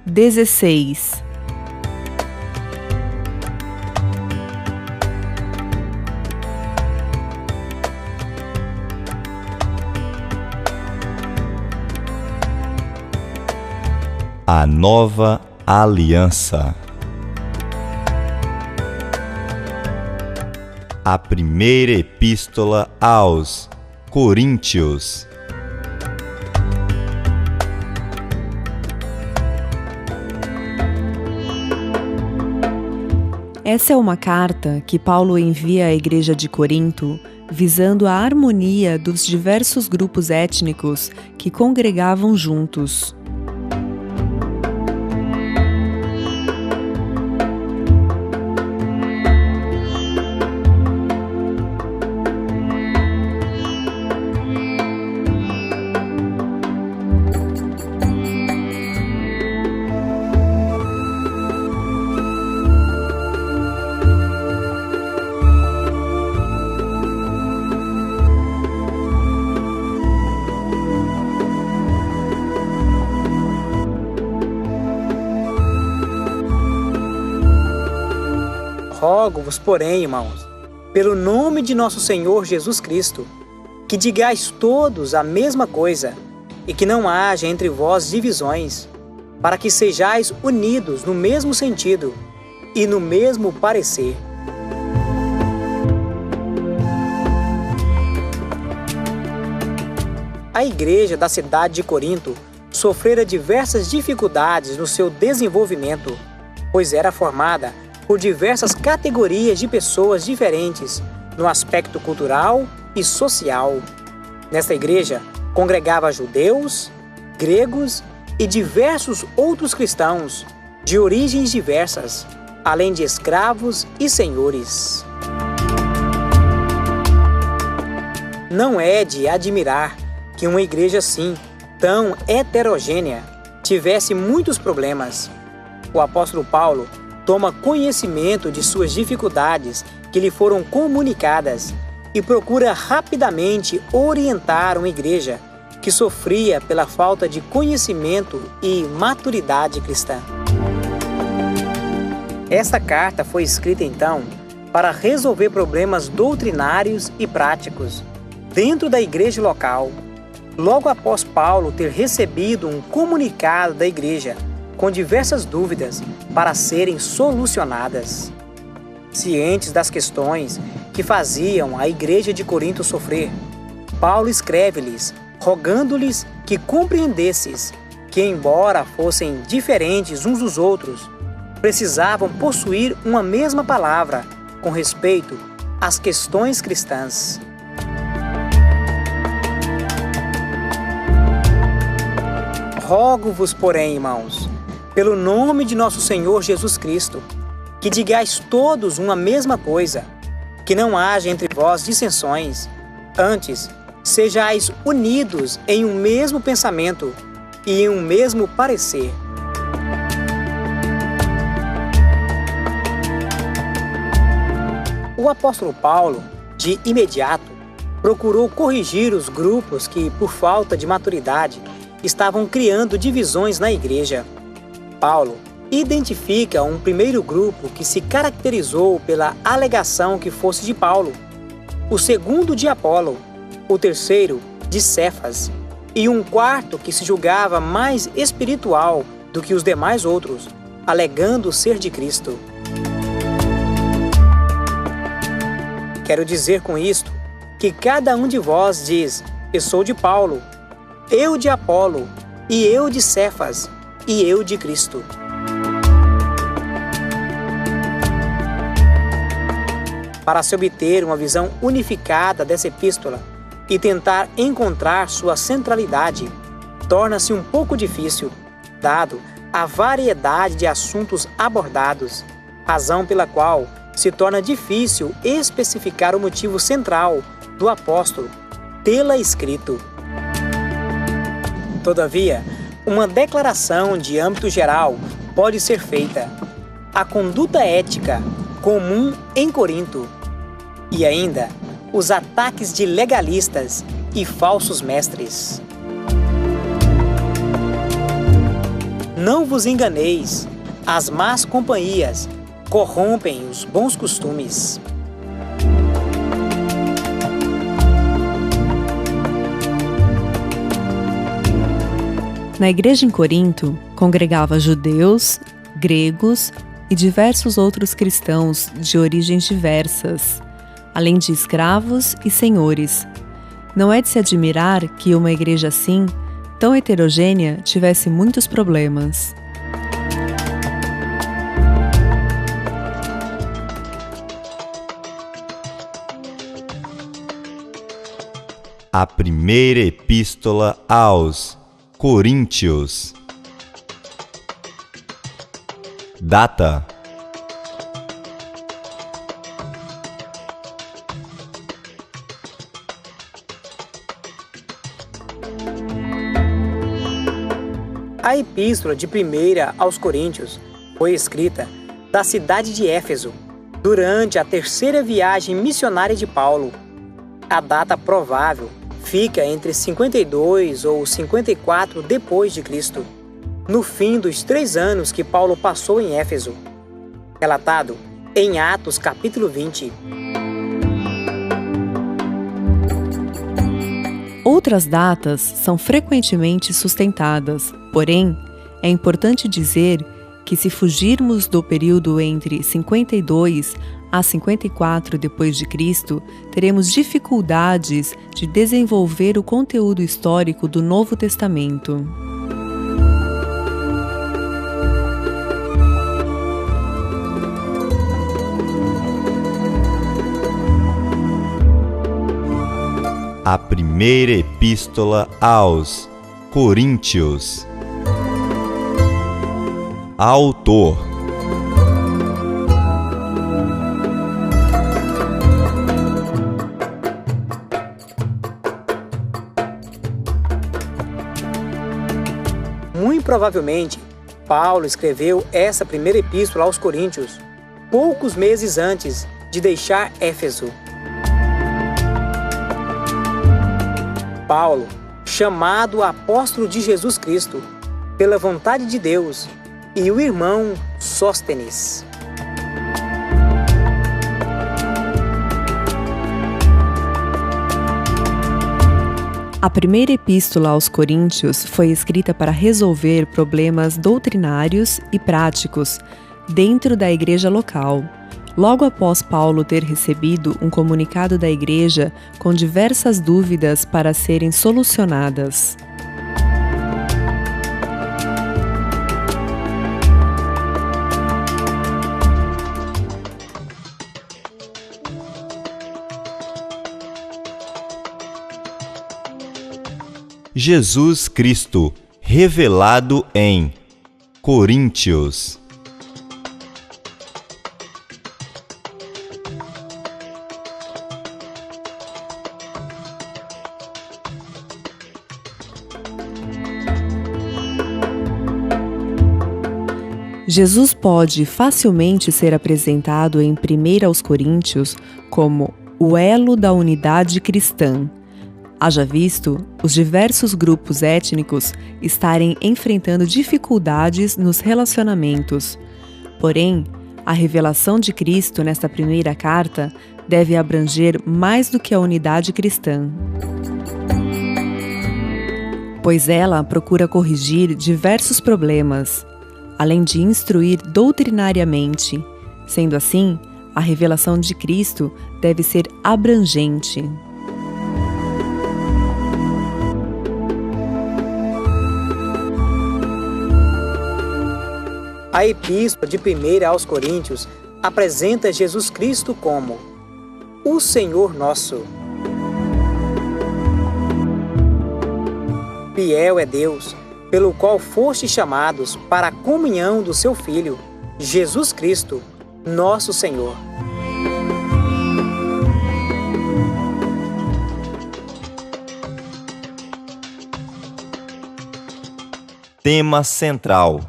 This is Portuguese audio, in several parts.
16. A nova aliança. A primeira epístola aos Coríntios. Essa é uma carta que Paulo envia à igreja de Corinto, visando a harmonia dos diversos grupos étnicos que congregavam juntos. Rogo-vos, porém, irmãos, pelo nome de nosso Senhor Jesus Cristo, que digais todos a mesma coisa, e que não haja entre vós divisões, para que sejais unidos no mesmo sentido e no mesmo parecer. A igreja da cidade de Corinto sofrera diversas dificuldades no seu desenvolvimento, pois era formada por diversas categorias de pessoas diferentes no aspecto cultural e social. Nesta igreja, congregava judeus, gregos e diversos outros cristãos de origens diversas, além de escravos e senhores. Não é de admirar que uma igreja assim, tão heterogênea, tivesse muitos problemas. O apóstolo Paulo toma conhecimento de suas dificuldades que lhe foram comunicadas e procura rapidamente orientar uma igreja que sofria pela falta de conhecimento e maturidade cristã. Esta carta foi escrita então para resolver problemas doutrinários e práticos dentro da igreja local, logo após Paulo ter recebido um comunicado da igreja com diversas dúvidas para serem solucionadas. Cientes das questões que faziam a igreja de Corinto sofrer, Paulo escreve-lhes, rogando-lhes que compreendesses que, embora fossem diferentes uns dos outros, precisavam possuir uma mesma palavra com respeito às questões cristãs. Rogo-vos, porém, irmãos, pelo nome de nosso Senhor Jesus Cristo, que digais todos uma mesma coisa, que não haja entre vós dissensões, antes sejais unidos em um mesmo pensamento e em um mesmo parecer. O apóstolo Paulo, de imediato, procurou corrigir os grupos que, por falta de maturidade, estavam criando divisões na igreja. Paulo identifica um primeiro grupo que se caracterizou pela alegação que fosse de Paulo, o segundo de Apolo, o terceiro de Cefas, e um quarto que se julgava mais espiritual do que os demais outros, alegando ser de Cristo. Quero dizer com isto que cada um de vós diz: eu sou de Paulo, eu de Apolo, e eu de Cefas, e eu de Cristo. Para se obter uma visão unificada dessa epístola e tentar encontrar sua centralidade, torna-se um pouco difícil, dado a variedade de assuntos abordados, razão pela qual se torna difícil especificar o motivo central do apóstolo tê-la escrito. Todavia, uma declaração de âmbito geral pode ser feita: a conduta ética comum em Corinto e ainda os ataques de legalistas e falsos mestres. Não vos enganeis, as más companhias corrompem os bons costumes. Na igreja em Corinto, congregava judeus, gregos e diversos outros cristãos de origens diversas, além de escravos e senhores. Não é de se admirar que uma igreja assim, tão heterogênea, tivesse muitos problemas. A primeira epístola aos Coríntios. Data: A epístola de 1 aos Coríntios foi escrita da cidade de Éfeso, durante a terceira viagem missionária de Paulo. A data provável fica entre 52 ou 54 depois de Cristo, no fim dos 3 anos que Paulo passou em Éfeso, relatado em Atos capítulo 20. Outras datas são frequentemente sustentadas, porém, é importante dizer que se fugirmos do período entre 52 a 54 depois de Cristo, teremos dificuldades de desenvolver o conteúdo histórico do Novo Testamento. A primeira epístola aos Coríntios. Autor: Muito provavelmente, Paulo escreveu essa primeira epístola aos Coríntios poucos meses antes de deixar Éfeso. Paulo, chamado apóstolo de Jesus Cristo, pela vontade de Deus, e o irmão Sóstenes. A primeira epístola aos Coríntios foi escrita para resolver problemas doutrinários e práticos dentro da igreja local. Logo após Paulo ter recebido um comunicado da igreja com diversas dúvidas para serem solucionadas. Jesus Cristo revelado em Coríntios. Jesus pode facilmente ser apresentado em 1 aos Coríntios como o elo da unidade cristã. Haja visto os diversos grupos étnicos estarem enfrentando dificuldades nos relacionamentos. Porém, a revelação de Cristo nesta primeira carta deve abranger mais do que a unidade cristã, pois ela procura corrigir diversos problemas, além de instruir doutrinariamente. Sendo assim, a revelação de Cristo deve ser abrangente. A epístola de 1 aos Coríntios apresenta Jesus Cristo como o Senhor nosso. Fiel é Deus, pelo qual fostes chamados para a comunhão do seu Filho, Jesus Cristo, nosso Senhor. Tema central: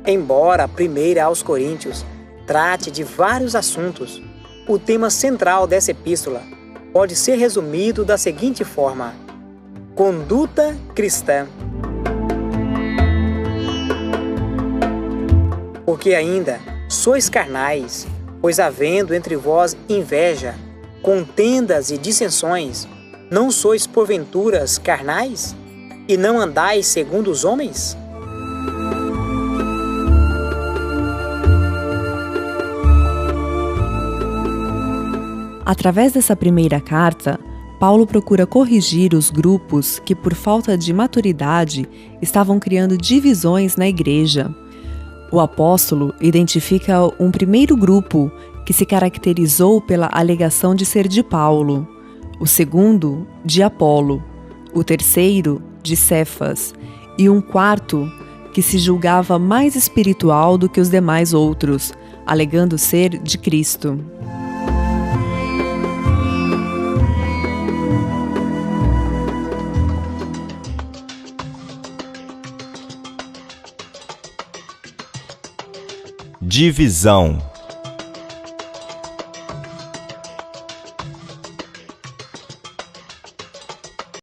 Embora 1 aos Coríntios trate de vários assuntos, o tema central dessa epístola pode ser resumido da seguinte forma: conduta cristã. Porque ainda sois carnais, pois havendo entre vós inveja, contendas e dissensões, não sois porventuras carnais? E não andais segundo os homens? Através dessa primeira carta, Paulo procura corrigir os grupos que, por falta de maturidade, estavam criando divisões na igreja. O apóstolo identifica um primeiro grupo que se caracterizou pela alegação de ser de Paulo, o segundo, de Apolo, o terceiro, de Cefas, e um quarto que se julgava mais espiritual do que os demais outros, alegando ser de Cristo. Divisão.